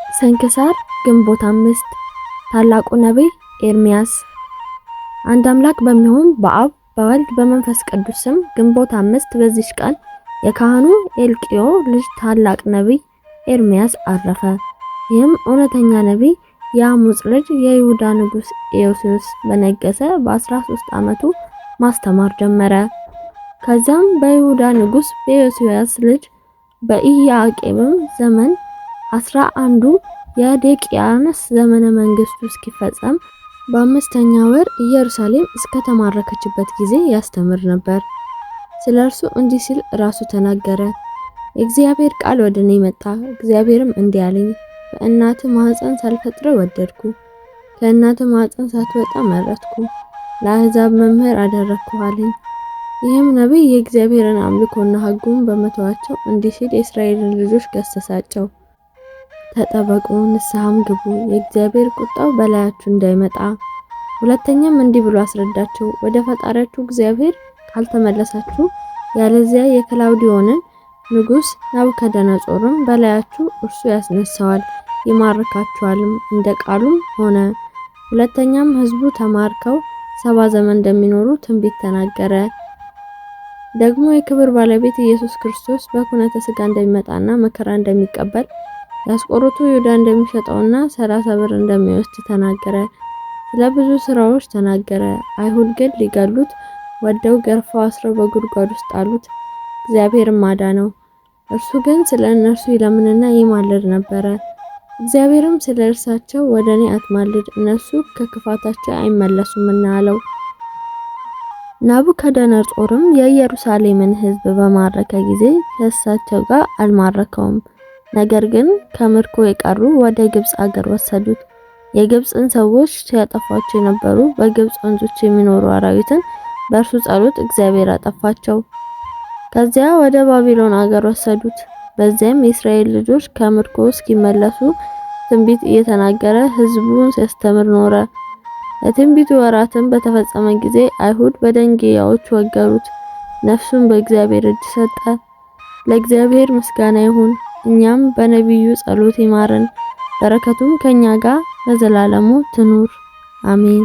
ስንክሳር ግንቦት 5 ታላቁ ነቢይ ኤርሚያስ። አንድ አምላክ በሚሆን በአብ በወልድ በመንፈስ ቅዱስ ስም ግንቦት 5 በዚች ቀን የካህኑ ኤልቅዮ ልጅ ታላቅ ነቢይ ኤርሚያስ አረፈ። ይህም እውነተኛ ነቢይ የአሞጽ ልጅ የይሁዳ ንጉስ ኢዮስያስ በነገሰ በ13 ዓመቱ ማስተማር ጀመረ። ከዛም በይሁዳ ንጉስ በኢዮስያስ ልጅ በኢያቄምም ዘመን 11ዱ የዴቅያኖስ ዘመነ መንግስቱ እስኪፈጸም በአምስተኛ ወር ኢየሩሳሌም እስከተማረከችበት ጊዜ ያስተምር ነበር። ስለርሱ እንዲህ ሲል ራሱ ተናገረ። የእግዚአብሔር ቃል ወደኔ መጣ። እግዚአብሔርም እንዲህ አለኝ፣ በእናት ማህፀን ሳልፈጥር ወደድኩ፣ ከእናት ማህፀን ሳትወጣ መረጥኩ፣ ለአሕዛብ መምህር አደረግኩህ አለኝ። ይህም ነቢይ የእግዚአብሔርን አምልኮና ሕጉን በመተዋቸው እንዲህ ሲል የእስራኤልን ልጆች ገሰጻቸው። ተጠበቁ፣ ንስሐም ግቡ፣ የእግዚአብሔር ቁጣው በላያችሁ እንዳይመጣ። ሁለተኛም እንዲህ ብሎ አስረዳቸው፣ ወደ ፈጣሪያችሁ እግዚአብሔር ካልተመለሳችሁ ያለዚያ የከላውዲዮንን ንጉስ ናቡከደነጾርን በላያችሁ እርሱ ያስነሳዋል፣ ይማርካችኋልም፣ እንደ ቃሉም ሆነ። ሁለተኛም ህዝቡ ተማርከው 70 ዘመን እንደሚኖሩ ትንቢት ተናገረ። ደግሞ የክብር ባለቤት ኢየሱስ ክርስቶስ በኩነተ ስጋ እንደሚመጣና መከራ እንደሚቀበል ያስቆሮቱ ይሁዳ እንደሚሸጠውና 30 ብር እንደሚወስድ ተናገረ። ስለ ብዙ ስራዎች ተናገረ። አይሁድ ግን ሊገሉት ወደው ገርፈው አስረው በጉድጓድ ውስጥ ጣሉት። እግዚአብሔርም አዳነው። እርሱ ግን ስለ እነርሱ ይለምንና ይማልድ ነበረ። እግዚአብሔርም ስለ እርሳቸው ወደኔ አትማልድ፣ እነሱ ከክፋታቸው አይመለሱምና አለው። ናቡከደነጾርም የኢየሩሳሌምን ሕዝብ በማረከ ጊዜ ከእሳቸው ጋር አልማረከውም። ነገር ግን ከምርኮ የቀሩ ወደ ግብጽ አገር ወሰዱት። የግብጽን ሰዎች ሲያጠፏቸው የነበሩ በግብጽ ወንዞች የሚኖሩ አራዊትን በእርሱ ጸሎት እግዚአብሔር አጠፋቸው። ከዚያ ወደ ባቢሎን አገር ወሰዱት። በዚያም የእስራኤል ልጆች ከምርኮ እስኪመለሱ ትንቢት እየተናገረ ሕዝቡን ሲያስተምር ኖረ። የትንቢቱ ወራትም በተፈጸመ ጊዜ አይሁድ በደንጊያዎች ወገሩት። ነፍሱን በእግዚአብሔር እጅ ሰጠ። ለእግዚአብሔር ምስጋና ይሁን። እኛም በነቢዩ ጸሎት ይማረን፣ በረከቱም ከኛ ጋር ለዘላለሙ ትኑር አሜን።